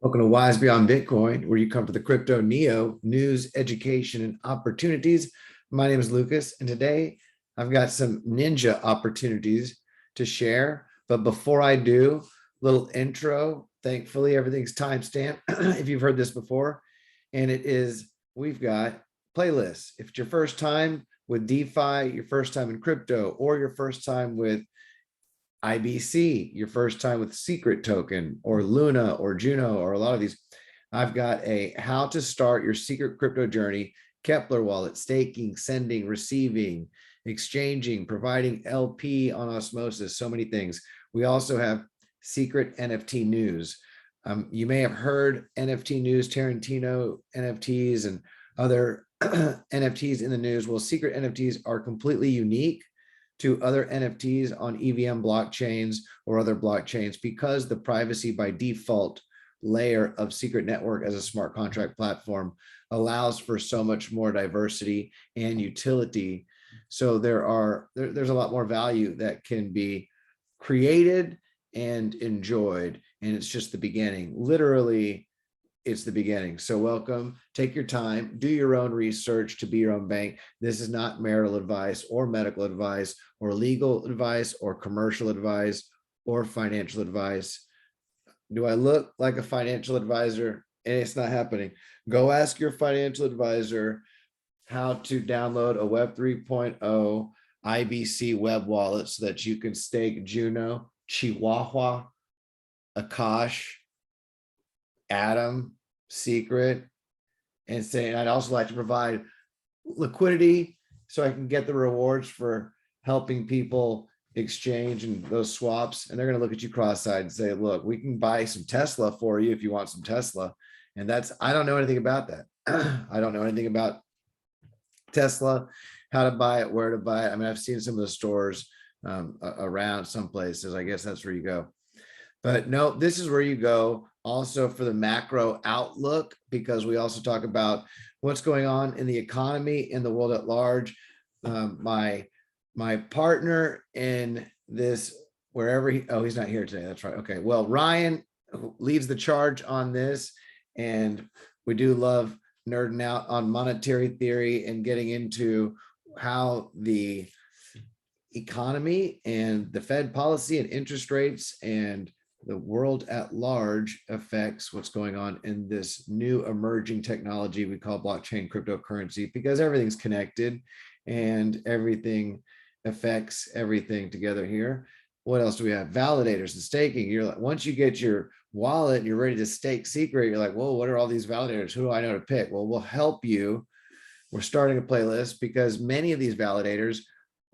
Welcome to Wise Beyond Bitcoin, where you come for the crypto neo news, education, and opportunities. My name is Lucas, and today I've got some ninja opportunities to share. But before I do, little intro. Thankfully, everything's timestamped if you've heard this before. And we've got playlists. If it's your first time with DeFi, your first time in crypto, or your first time with IBC, your first time with Secret Token or Luna or Juno or a lot of these, I've got a how to start your secret crypto journey, Kepler wallet, staking, sending, receiving, exchanging, providing LP on osmosis, so many things. We also have secret NFT news. You may have heard NFT news, Tarantino NFTs and other NFTs in the news. Well, secret NFTs are completely unique to other NFTs on EVM blockchains or other blockchains because the privacy by default layer of Secret Network as a smart contract platform allows for so much more diversity and utility. So there's a lot more value that can be created and enjoyed, and it's just the beginning. Literally, it's the beginning. So welcome, take your time, do your own research to be your own bank. This is not marital advice or medical advice or legal advice or commercial advice or financial advice. Do I look like a financial advisor? And it's not happening. Go ask your financial advisor how to download a Web 3.0 IBC web wallet so that you can stake Juno, Chihuahua, Akash, Atom, Secret, and saying I'd also like to provide liquidity so I can get the rewards for helping people exchange and those swaps. And they're going to look at you cross-eyed and say, look, we can buy some Tesla for you if you want some Tesla. And I don't know anything about that. I don't know anything about Tesla, how to buy it, where to buy it. I mean, I've seen some of the stores around some places. I guess that's where you go. But no, this is where you go also for the macro outlook, because we also talk about what's going on in the economy, in the world at large. My partner in this, wherever he's not here today. That's right. Okay. Well, Ryan leads the charge on this, and we do love nerding out on monetary theory and getting into how the economy and the Fed policy and interest rates and the world at large affects what's going on in this new emerging technology we call blockchain cryptocurrency, because everything's connected and everything affects everything together here. What else do we have? Validators and staking. You're like, once you get your wallet and you're ready to stake Secret, you're like, whoa, what are all these validators? Who do I know to pick? Well, we'll help you. We're starting a playlist because many of these validators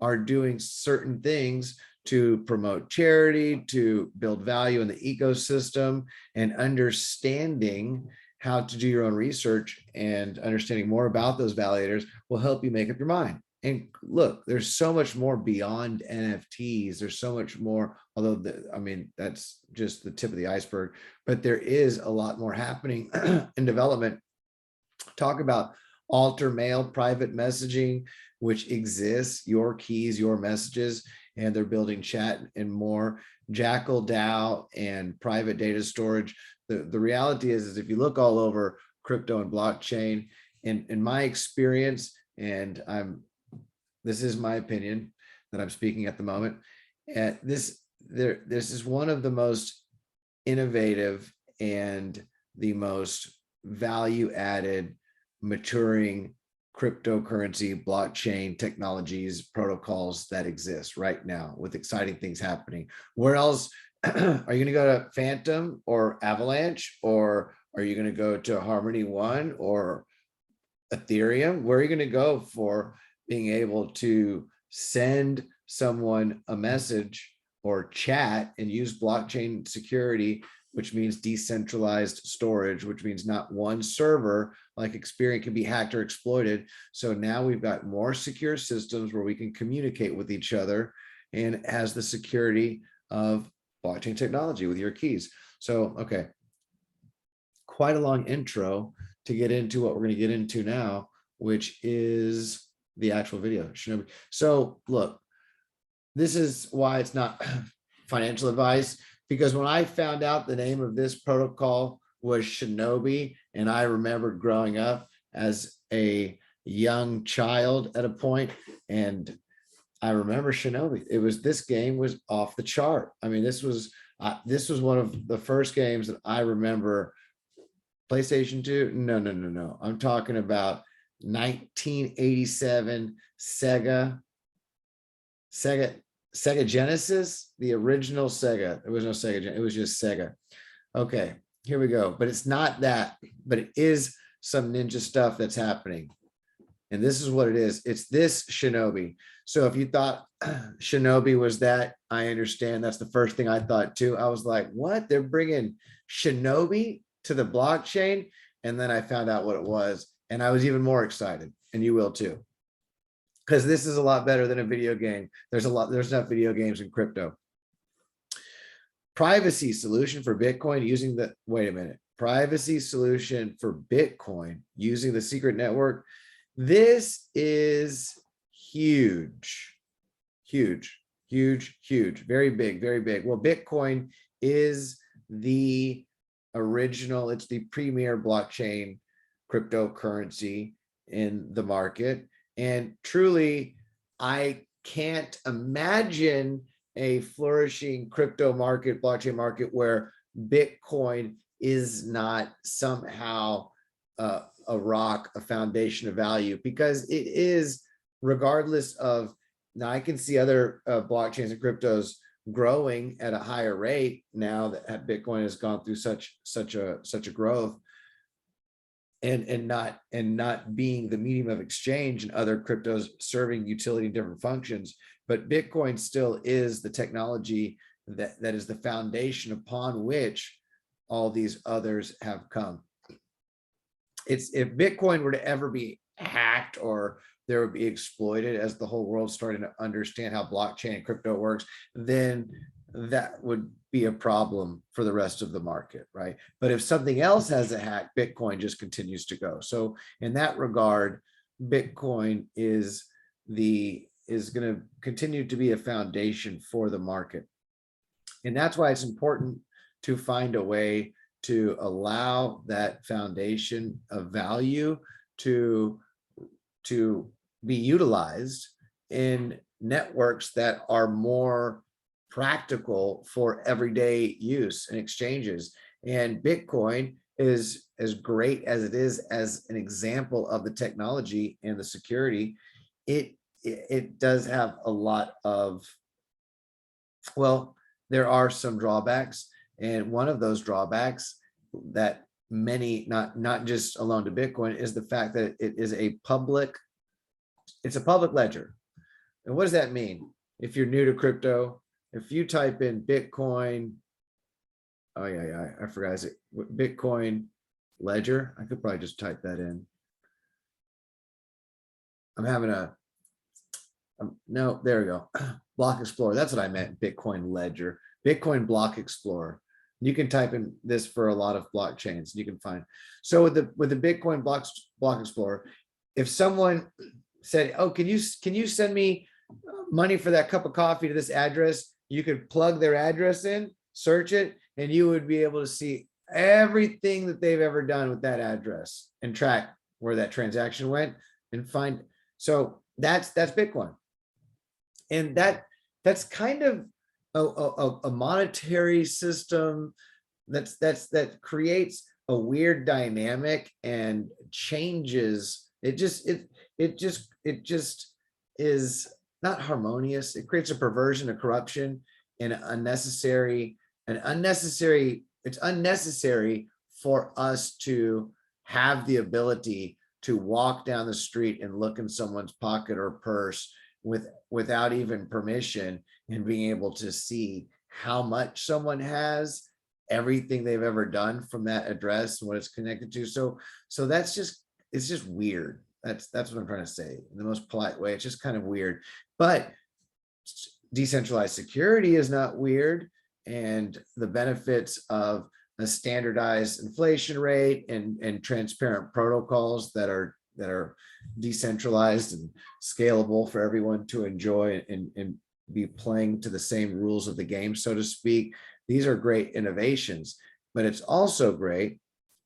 are doing certain things to promote charity, to build value in the ecosystem, and understanding how to do your own research and understanding more about those validators will help you make up your mind. And look, there's so much more beyond NFTs. There's so much more, although I mean, that's just the tip of the iceberg, but there is a lot more happening in development. Talk about alter mail, private messaging, which exists, your keys, your messages, and they're building chat and more. Jackal DAO and private data storage. The reality is if you look all over crypto and blockchain, in my experience, and this is my opinion that I'm speaking at the moment, this is one of the most innovative and the most value added maturing cryptocurrency, blockchain technologies, protocols that exist right now with exciting things happening. Where else are you going to go to Phantom or Avalanche, or are you going to go to Harmony One or Ethereum? Where are you going to go for being able to send someone a message or chat and use blockchain security, which means decentralized storage, which means not one server like Experian can be hacked or exploited. So now we've got more secure systems where we can communicate with each other, and it has the security of blockchain technology with your keys. So, okay, quite a long intro to get into what we're going to get into now, which is the actual video, Shinobi. So look, this is why it's not financial advice, because when I found out the name of this protocol was Shinobi. And I remember growing up as a young child at a point, and I remember Shinobi. This game was off the chart. I mean, this was one of the first games that I remember. PlayStation 2? No, no, no, no. I'm talking about 1987 Sega Genesis, the original Sega. There was no Sega, it was just Sega. Okay, here we go. But it's not that, but it is some ninja stuff that's happening. And this is what it is. It's this Shinobi. So if you thought Shinobi was that, I understand. That's the first thing I thought too. I was like, what? They're bringing Shinobi to the blockchain? And then I found out what it was. And I was even more excited. And you will too. Because this is a lot better than a video game. There's enough video games in crypto. Privacy solution for Bitcoin using the, wait a minute. Privacy solution for Bitcoin using the secret network. This is huge, huge, huge, huge, very big, very big. Well, Bitcoin is the original, it's the premier blockchain cryptocurrency in the market. And truly, I can't imagine a flourishing crypto market, blockchain market, where Bitcoin is not somehow a rock, a foundation of value, because it is, regardless of, now I can see other blockchains and cryptos growing at a higher rate now that Bitcoin has gone through such a growth, and not being the medium of exchange, and other cryptos serving utility and different functions. But Bitcoin still is the technology that is the foundation upon which all these others have come. It's, if Bitcoin were to ever be hacked or there would be exploited, as the whole world's starting to understand how blockchain and crypto works, then that would be a problem for the rest of the market, right? But if something else has a hack, Bitcoin just continues to go. So in that regard, Bitcoin is going to continue to be a foundation for the market. And that's why it's important to find a way to allow that foundation of value to be utilized in networks that are more practical for everyday use and exchanges. And Bitcoin is, as great as it is as an example of the technology and the security, it does have a lot of, well, there are some drawbacks. And one of those drawbacks that many, not just alone to Bitcoin, is the fact that it is it's a public ledger. And what does that mean? If you're new to crypto, if you type in Bitcoin, oh yeah, I forgot, is it Bitcoin ledger? I could probably just type that in. I'm having no, there we go. Block Explorer, that's what I meant, Bitcoin ledger. Bitcoin Block Explorer. You can type in this for a lot of blockchains, you can find. So with the Bitcoin Block Explorer, if someone said, oh, can you send me money for that cup of coffee to this address, you could plug their address in, search it, and you would be able to see everything that they've ever done with that address and track where that transaction went and find. So that's Bitcoin. And that's kind of a monetary system that creates a weird dynamic and changes. It just is not harmonious. It creates a perversion, a corruption, and it's unnecessary for us to have the ability to walk down the street and look in someone's pocket or purse without even permission, and being able to see how much someone has, everything they've ever done from that address and what it's connected to. So it's just weird. That's what I'm trying to say in the most polite way. It's just kind of weird. But decentralized security is not weird, and the benefits of a standardized inflation rate and transparent protocols that are decentralized and scalable for everyone to enjoy and be playing to the same rules of the game, so to speak. These are great innovations, but it's also great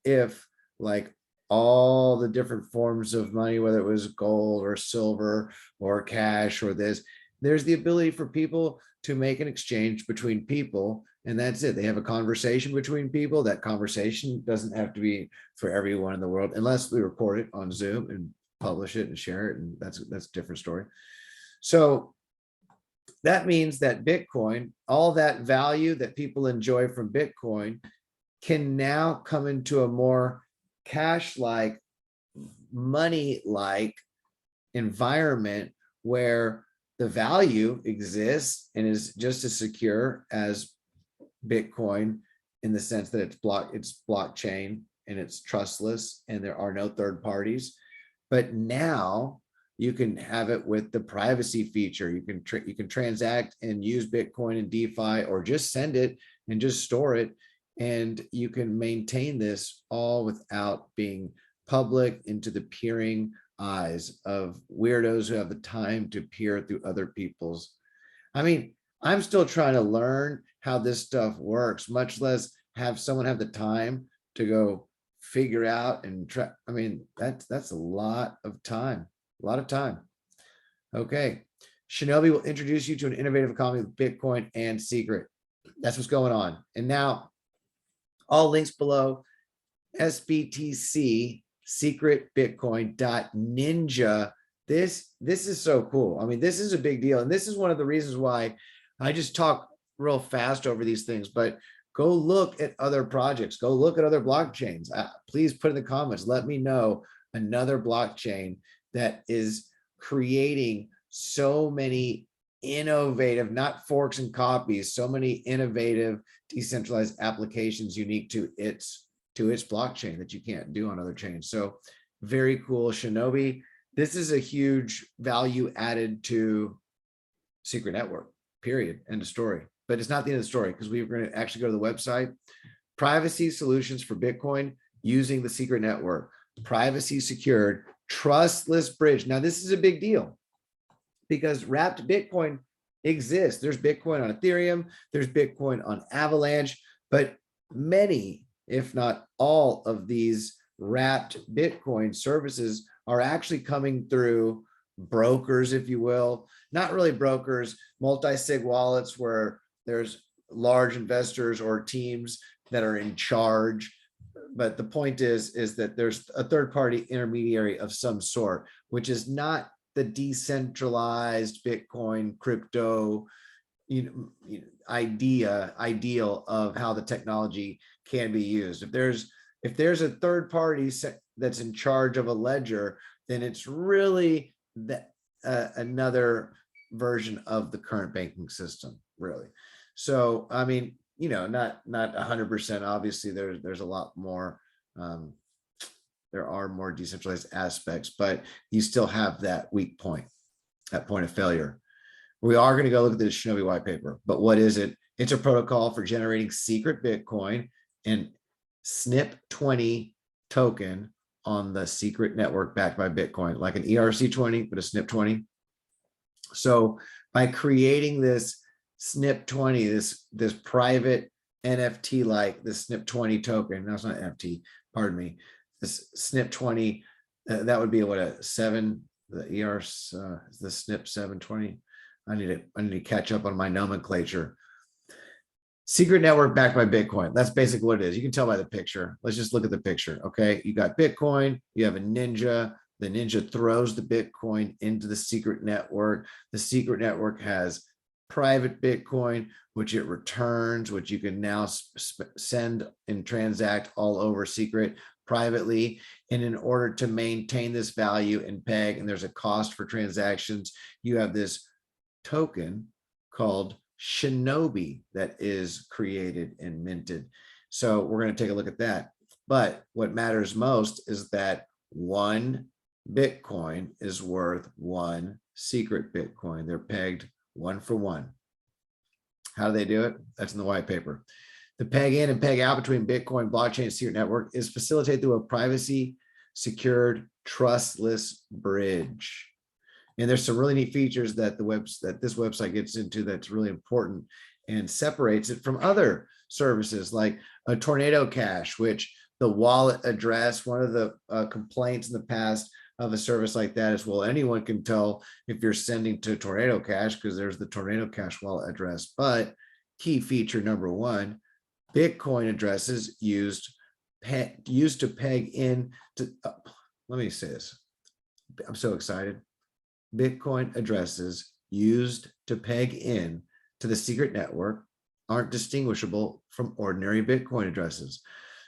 if like all the different forms of money, whether it was gold or silver or cash or this, there's the ability for people to make an exchange between people, and that's it. They have a conversation between people. That conversation doesn't have to be for everyone in the world, unless we record it on Zoom and publish it and share it, and that's a different story. So that means that Bitcoin, all that value that people enjoy from Bitcoin, can now come into a more cash-like, money-like environment where the value exists and is just as secure as Bitcoin, in the sense that it's blockchain and it's trustless and there are no third parties. But now you can have it with the privacy feature. You can transact and use Bitcoin in DeFi, or just send it and just store it. And you can maintain this all without being public into the peering eyes of weirdos who have the time to peer through other people's. I mean, I'm still trying to learn how this stuff works, much less have someone have the time to go figure out and try. I mean, that's a lot of time, a lot of time. Okay. Shinobi will introduce you to an innovative economy with Bitcoin and Secret. That's what's going on. And now all links below. SBTC secret Bitcoin.ninja. This is so cool. I mean, this is a big deal. And this is one of the reasons why I just talk real fast over these things, but go look at other projects, go look at other blockchains. Please put in the comments, let me know another blockchain that is creating so many innovative, not forks and copies, so many innovative decentralized applications unique to its blockchain that you can't do on other chains. So very cool. Shinobi, this is a huge value added to Secret Network, period, end of story. But it's not the end of the story, because we're going to actually go to the website. Privacy solutions for Bitcoin using the Secret Network. Privacy secured, trustless bridge. Now, this is a big deal because wrapped Bitcoin exists. There's Bitcoin on Ethereum, there's Bitcoin on Avalanche, but many, if not all, of these wrapped Bitcoin services are actually coming through brokers, if you will. Not really brokers, multi-sig wallets where there's large investors or teams that are in charge. But the point is that there's a third-party intermediary of some sort, which is not the decentralized Bitcoin crypto ideal of how the technology can be used. If there's a third party that's in charge of a ledger, then it's really another version of the current banking system, really. So I mean, not 100%. Obviously, there's a lot more. There are more decentralized aspects, but you still have that weak point, that point of failure. We are going to go look at the Shinobi white paper, but what is it? It's a protocol for generating secret Bitcoin and SNP20 token on the secret network backed by Bitcoin, like an ERC20, but a SNP20. So by creating this SNP20, this private NFT, like this SNP20 token, no, it's not NFT, pardon me, this SNP20, that would be what, a 7, the the SNP 720. I need to catch up on my nomenclature. Secret network backed by Bitcoin. That's basically what it is. You can tell by the picture. Let's just look at the picture. Okay. You got Bitcoin, you have a ninja. The ninja throws the Bitcoin into the secret network. The secret network has private Bitcoin, which it returns, which you can now send and transact all over secret privately. And in order to maintain this value and peg, and there's a cost for transactions, you have this token called Shinobi that is created and minted. So we're going to take a look at that. But what matters most is that 1 Bitcoin is worth 1 secret Bitcoin. They're pegged 1 for 1. How do they do it? That's in the white paper. The peg in and peg out between Bitcoin blockchain and secret network is facilitated through a privacy secured trustless bridge. And there's some really neat features that this website gets into that's really important and separates it from other services like a Tornado Cash, which the wallet address. One of the complaints in the past of a service like that is, well, anyone can tell if you're sending to Tornado Cash because there's the Tornado Cash wallet address. But key feature number one, Bitcoin addresses used to peg in to, let me say this. I'm so excited. Bitcoin addresses used to peg in to the secret network aren't distinguishable from ordinary Bitcoin addresses.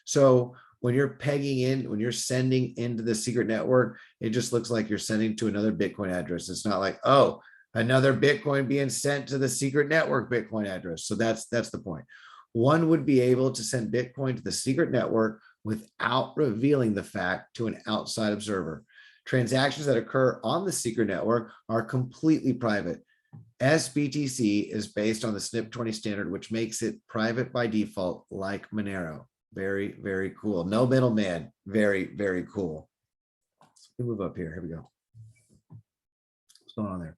So when you're pegging in, when you're sending into the secret network, it just looks like you're sending to another Bitcoin address. It's not like, oh, another Bitcoin being sent to the secret network Bitcoin address. So that's the point. One would be able to send Bitcoin to the secret network without revealing the fact to an outside observer. Transactions that occur on the secret network are completely private. SBTC is based on the SNP20 standard, which makes it private by default, like Monero. Very, very cool. No middleman. Very, very cool. Let me move up here. Here we go. What's going on there?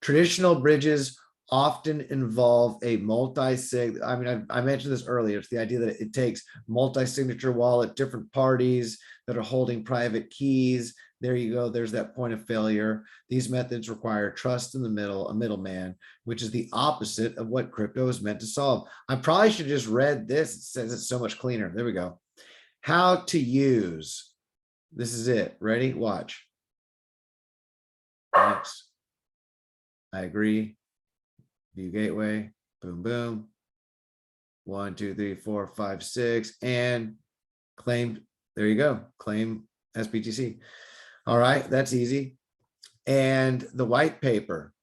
Traditional bridges often involve a multi-sig. I mean, I mentioned this earlier. It's the idea that it takes multi-signature wallet, different parties that are holding private keys. There you go. There's that point of failure. These methods require trust in the middle, a middleman, which is the opposite of what crypto is meant to solve. I probably should have just read this. It says it's so much cleaner. There we go. How to use. This is it. Ready? Watch. Next. I agree. View gateway. Boom, boom. 1, 2, 3, 4, 5, 6. And claim. There you go. Claim SBTC. All right, that's easy. And the white paper,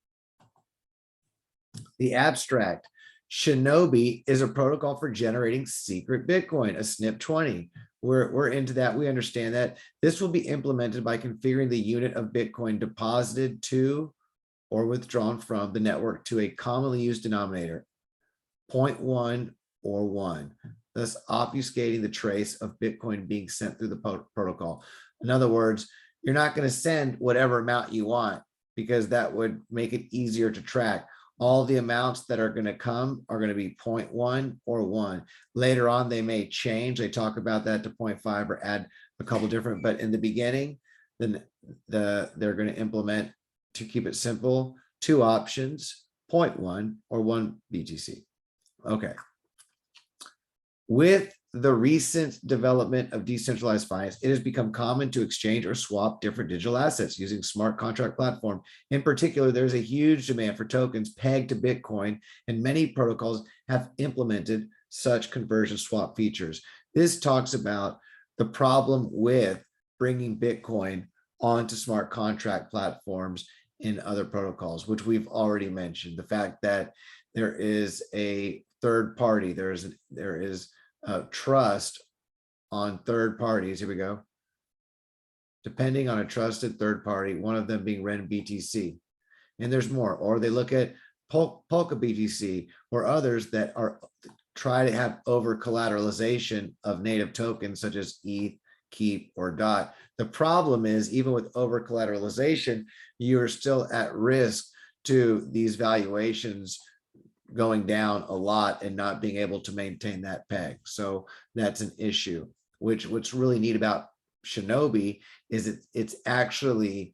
the abstract, Shinobi is a protocol for generating secret Bitcoin, a SNP20. We're into that. We understand that. This will be implemented by configuring the unit of Bitcoin deposited to or withdrawn from the network to a commonly used denominator, 0.1 or 1, thus obfuscating the trace of Bitcoin being sent through the protocol. In other words, you're not going to send whatever amount you want because that would make it easier to track. All the amounts that are going to come are going to be 0.1 or 1. Later on, they may change. They talk about that to 0.5 or add a couple different, but in the beginning, then they're going to implement, to keep it simple, 2 options, 0.1 or 1 BTC. Okay. With the recent development of decentralized finance, it has become common to exchange or swap different digital assets using smart contract platform. In particular, there's a huge demand for tokens pegged to Bitcoin, and many protocols have implemented such conversion swap features. This talks about the problem with bringing Bitcoin onto smart contract platforms in other protocols, which we've already mentioned. The fact that there is a third party, there is trust on third parties. Here we go. Depending on a trusted third party, one of them being Ren BTC. And there's more. Or they look at Polka BTC or others that are try to have over collateralization of native tokens such as ETH, Keep, or DOT. The problem is, even with over collateralization, you're still at risk to these valuations going down a lot and not being able to maintain that peg. So that's an issue. What's really neat about Shinobi is it's actually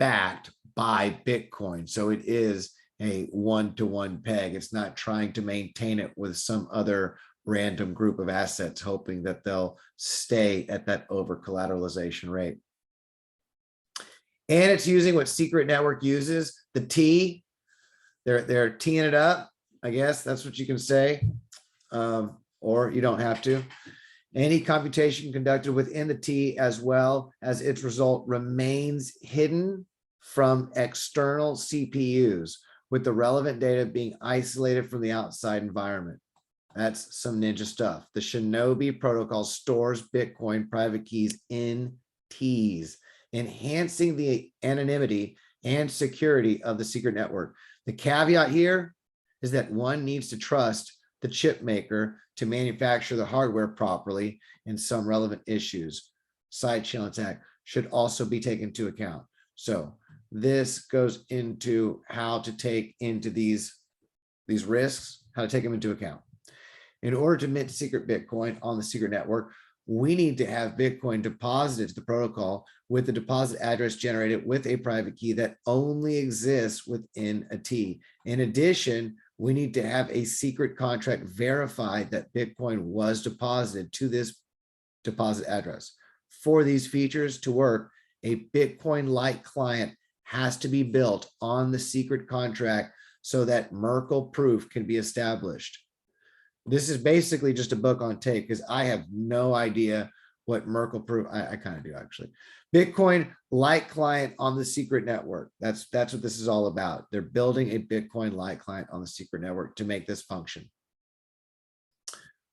backed by Bitcoin. So it is a one-to-one peg. It's not trying to maintain it with some other random group of assets, hoping that they'll stay at that over collateralization rate. And it's using what Secret Network uses, the T. They're teeing it up. I guess that's what you can say, or you don't have to. Any computation conducted within the T, as well as its result, remains hidden from external CPUs, with the relevant data being isolated from the outside environment. That's some ninja stuff. The Shinobi protocol stores Bitcoin private keys in T's, enhancing the anonymity and security of the secret network. The caveat here is that one needs to trust the chip maker to manufacture the hardware properly, and some relevant issues, side channel attack, should also be taken into account. So this goes into how to take into these risks, how to take them into account. In order to mint secret Bitcoin on the secret network, we need to have Bitcoin deposited to the protocol with the deposit address generated with a private key that only exists within a T. In addition, we need to have a secret contract verify that Bitcoin was deposited to this deposit address. For these features to work, a Bitcoin-like client has to be built on the secret contract so that Merkle proof can be established. This is basically just a book on tape because I have no idea what Merkle proof. I kind of do actually. Bitcoin-like client on the secret network. That's what this is all about. They're building a Bitcoin-like client on the secret network to make this function.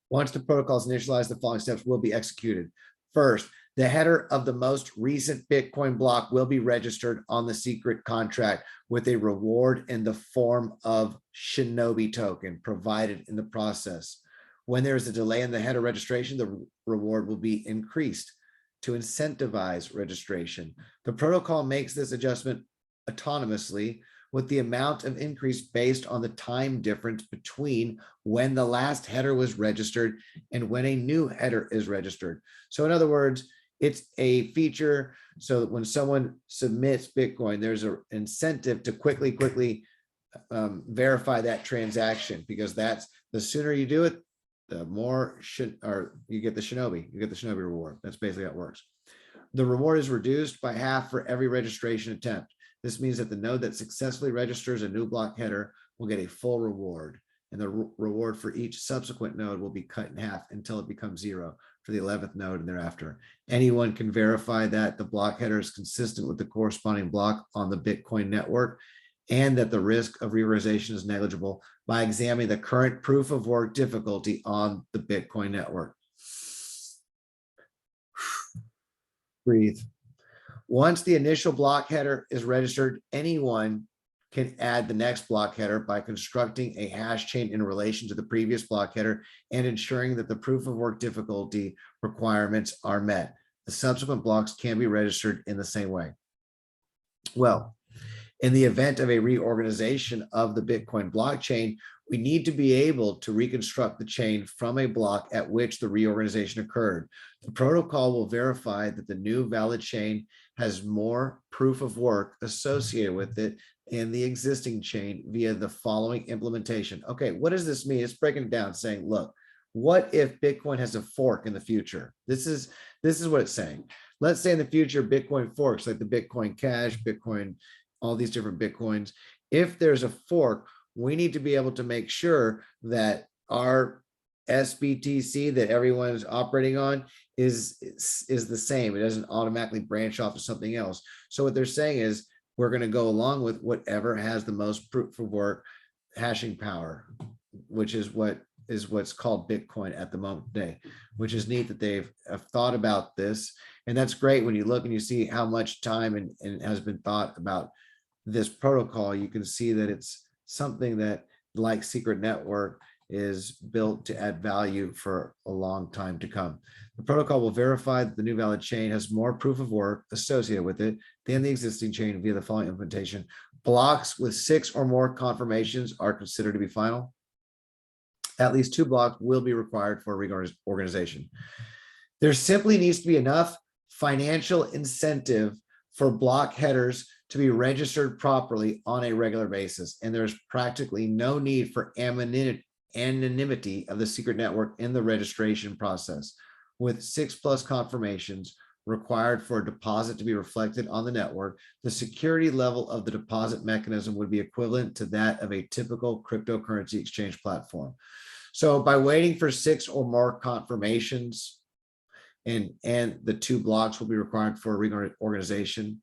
Once the protocol is initialized, the following steps will be executed. First, the header of the most recent Bitcoin block will be registered on the secret contract with a reward in the form of Shinobi token provided in the process. When there is a delay in the header registration, the reward will be increased to incentivize registration. The protocol makes this adjustment autonomously with the amount of increase based on the time difference between when the last header was registered and when a new header is registered. So in other words, it's a feature so that when someone submits Bitcoin, there's an incentive to quickly verify that transaction, because that's the sooner you do it, the more you get the Shinobi reward. That's basically how it works. The reward is reduced by half for every registration attempt. This means that the node that successfully registers a new block header will get a full reward, and the reward for each subsequent node will be cut in half until it becomes 0 for the 11th node and thereafter. Anyone can verify that the block header is consistent with the corresponding block on the Bitcoin network and that the risk of reorganization is negligible by examining the current proof of work difficulty on the Bitcoin network. Breathe. Once the initial block header is registered, anyone can add the next block header by constructing a hash chain in relation to the previous block header and ensuring that the proof of work difficulty requirements are met. The subsequent blocks can be registered in the same way. Well, in the event of a reorganization of the Bitcoin blockchain, we need to be able to reconstruct the chain from a block at which the reorganization occurred. The protocol will verify that the new valid chain has more proof of work associated with it in the existing chain via the following implementation. Okay, what does this mean? It's breaking it down, saying, look, what if Bitcoin has a fork in the future? This is what it's saying. Let's say in the future, Bitcoin forks, like the Bitcoin Cash, Bitcoin, all these different Bitcoins. If there's a fork, we need to be able to make sure that our SBTC that everyone is operating on is the same. It doesn't automatically branch off to something else. So what they're saying is we're going to go along with whatever has the most proof of work hashing power, which is what's called Bitcoin at the moment today, which is neat that they've thought about this. And that's great when you look and you see how much time and has been thought about this protocol. You can see that it's something that, like Secret Network, is built to add value for a long time to come. The protocol will verify that the new valid chain has more proof of work associated with it than the existing chain via the following implementation. Blocks with 6 or more confirmations are considered to be final. At least 2 blocks will be required for reorganization. There simply needs to be enough financial incentive for block headers to be registered properly on a regular basis, and there's practically no need for anonymity of the secret network in the registration process. With 6+ confirmations required for a deposit to be reflected on the network, the security level of the deposit mechanism would be equivalent to that of a typical cryptocurrency exchange platform. So by waiting for 6 or more confirmations, and the 2 blocks will be required for reorganization,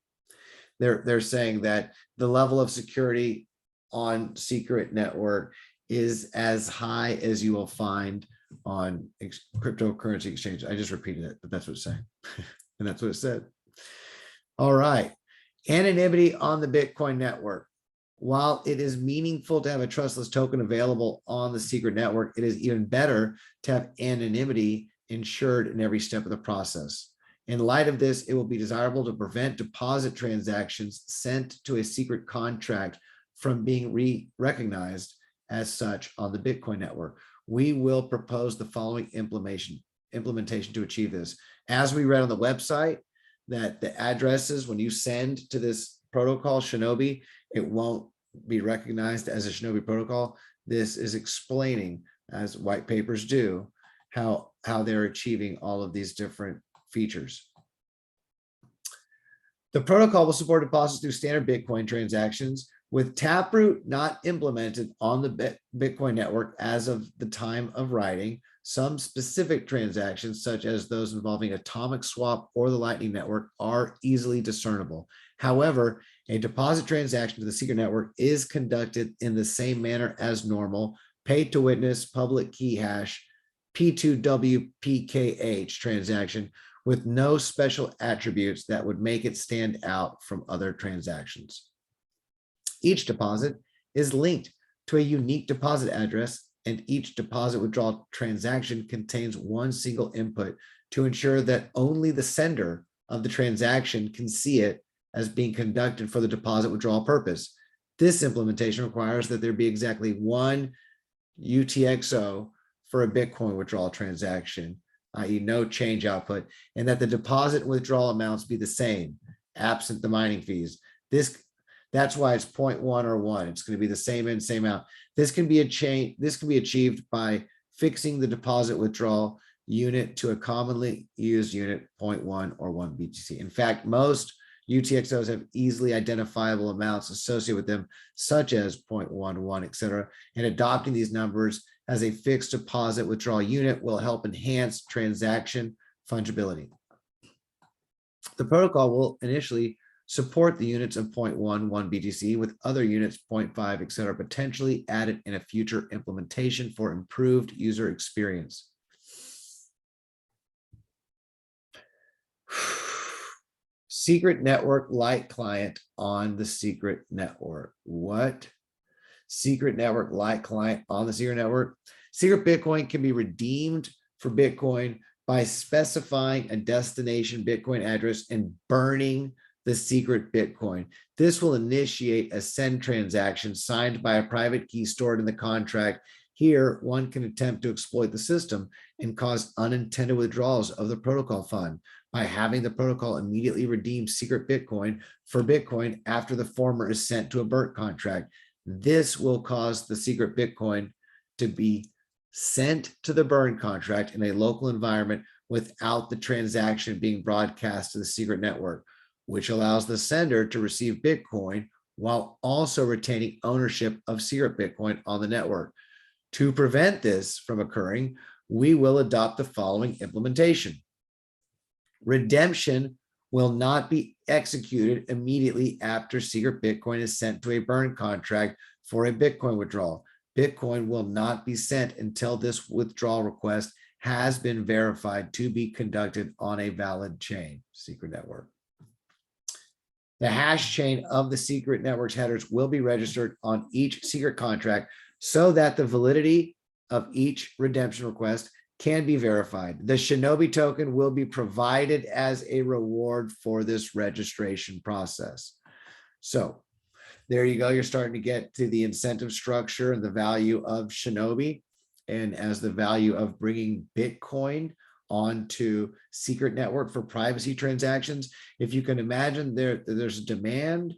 they're saying that the level of security on secret network is as high as you will find on cryptocurrency exchange. I just repeated it, but that's what it's saying. And that's what it said. All right. Anonymity on the Bitcoin network. While it is meaningful to have a trustless token available on the secret network, it is even better to have anonymity ensured in every step of the process. In light of this, it will be desirable to prevent deposit transactions sent to a secret contract from being recognized as such on the Bitcoin network. We will propose the following implementation. implementation to achieve this. As we read on the website, that the addresses, when you send to this protocol, Shinobi, it won't be recognized as a Shinobi protocol. This is explaining, as white papers do, how they're achieving all of these different features. The protocol will support deposits through standard Bitcoin transactions, with Taproot not implemented on the Bitcoin network as of the time of writing. Some specific transactions, such as those involving Atomic Swap or the Lightning Network, are easily discernible. However, a deposit transaction to the secret network is conducted in the same manner as normal paid to witness public key hash P2WPKH transaction, with no special attributes that would make it stand out from other transactions. Each deposit is linked to a unique deposit address, and each deposit withdrawal transaction contains one single input to ensure that only the sender of the transaction can see it as being conducted for the deposit withdrawal purpose. This implementation requires that there be exactly one UTXO for a Bitcoin withdrawal transaction, i.e. no change output, and that the deposit and withdrawal amounts be the same, absent the mining fees. That's why it's 0.1 or 1. It's going to be the same in, same out. This can be achieved by fixing the deposit withdrawal unit to a commonly used unit, 0.1 or 1 BTC. In fact, most UTXOs have easily identifiable amounts associated with them, such as 0.11, etc. And adopting these numbers as a fixed deposit withdrawal unit will help enhance transaction fungibility. The protocol will initially support the units of 0.1, 1 BTC, with other units, 0.5, etc., potentially added in a future implementation for improved user experience. Secret network light client on the secret network. What? Secret network light client on the secret network. Secret Bitcoin can be redeemed for Bitcoin by specifying a destination Bitcoin address and burning the secret Bitcoin. This will initiate a send transaction signed by a private key stored in the contract. Here, one can attempt to exploit the system and cause unintended withdrawals of the protocol fund by having the protocol immediately redeem secret Bitcoin for Bitcoin after the former is sent to a burnt contract. This will cause the secret Bitcoin to be sent to the burn contract in a local environment without the transaction being broadcast to the secret network, which allows the sender to receive Bitcoin while also retaining ownership of secret Bitcoin on the network. To prevent this from occurring, we will adopt the following implementation. Redemption will not be executed immediately after secret Bitcoin is sent to a burn contract for a Bitcoin withdrawal. Bitcoin will not be sent until this withdrawal request has been verified to be conducted on a valid chain, secret network. The hash chain of the secret network's headers will be registered on each secret contract so that the validity of each redemption request can be verified. The Shinobi token will be provided as a reward for this registration process. So there you go. You're starting to get to the incentive structure and the value of Shinobi, and as the value of bringing Bitcoin onto secret network for privacy transactions. If you can imagine, there's a demand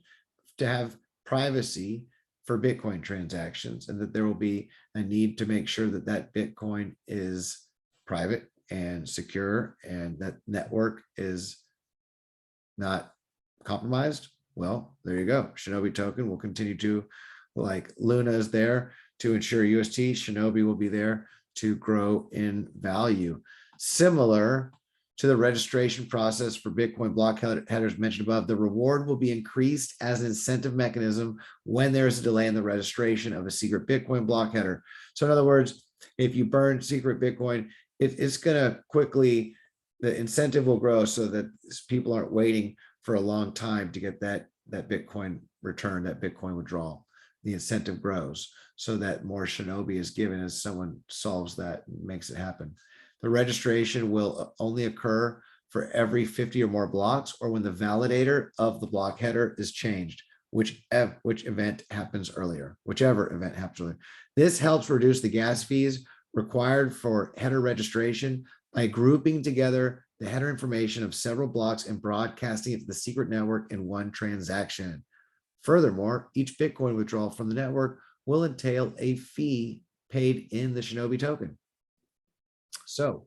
to have privacy for Bitcoin transactions, and that there will be a need to make sure that that Bitcoin is private and secure and that network is not compromised. Well, there you go. Shinobi token will continue to, like Luna is there to ensure UST, Shinobi will be there to grow in value. Similar to the registration process for Bitcoin block headers mentioned above, the reward will be increased as an incentive mechanism when there is a delay in the registration of a secret Bitcoin block header. So in other words, if you burn secret Bitcoin, it's going to quickly, the incentive will grow so that people aren't waiting for a long time to get that Bitcoin return, that Bitcoin withdrawal. The incentive grows so that more Shinobi is given as someone solves that and makes it happen. The registration will only occur for every 50 or more blocks, or when the validator of the block header is changed, whichever event happens earlier. This helps reduce the gas fees required for header registration by grouping together the header information of several blocks and broadcasting it to the secret network in one transaction. Furthermore, each Bitcoin withdrawal from the network will entail a fee paid in the Shinobi token. So,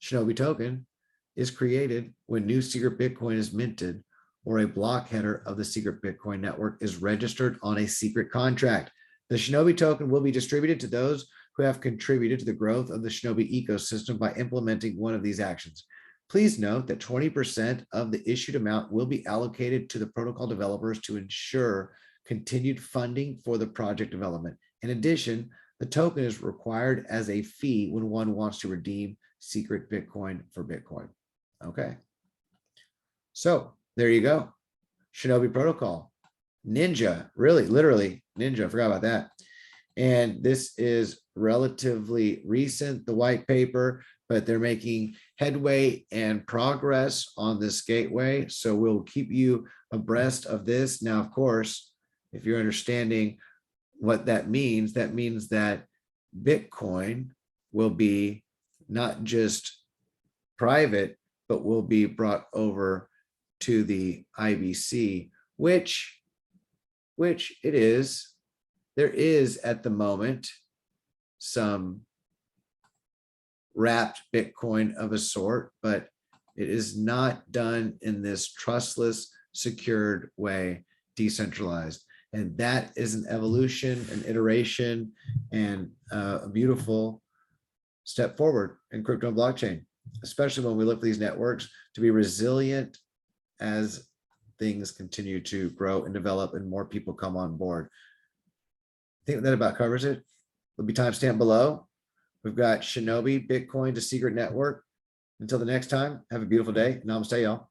Shinobi token is created when new secret Bitcoin is minted or a block header of the secret Bitcoin network is registered on a secret contract. The Shinobi token will be distributed to those who have contributed to the growth of the Shinobi ecosystem by implementing one of these actions. Please note that 20% of the issued amount will be allocated to the protocol developers to ensure continued funding for the project development. In addition, the token is required as a fee when one wants to redeem secret Bitcoin for Bitcoin. Okay. So there you go. Shinobi protocol. Ninja, really, literally Ninja. I forgot about that. And this is relatively recent, the white paper, but they're making headway and progress on this gateway. So we'll keep you abreast of this. Now, of course, if you're understanding what that means that Bitcoin will be not just private, but will be brought over to the IBC, which it is. There is at the moment some wrapped Bitcoin of a sort, but it is not done in this trustless, secured way, decentralized. And that is an evolution, an iteration, and a beautiful step forward in crypto and blockchain, especially when we look for these networks to be resilient as things continue to grow and develop and more people come on board. I think that about covers it. There'll be timestamp below. We've got Shinobi, Bitcoin to secret network. Until the next time, have a beautiful day. Namaste, y'all.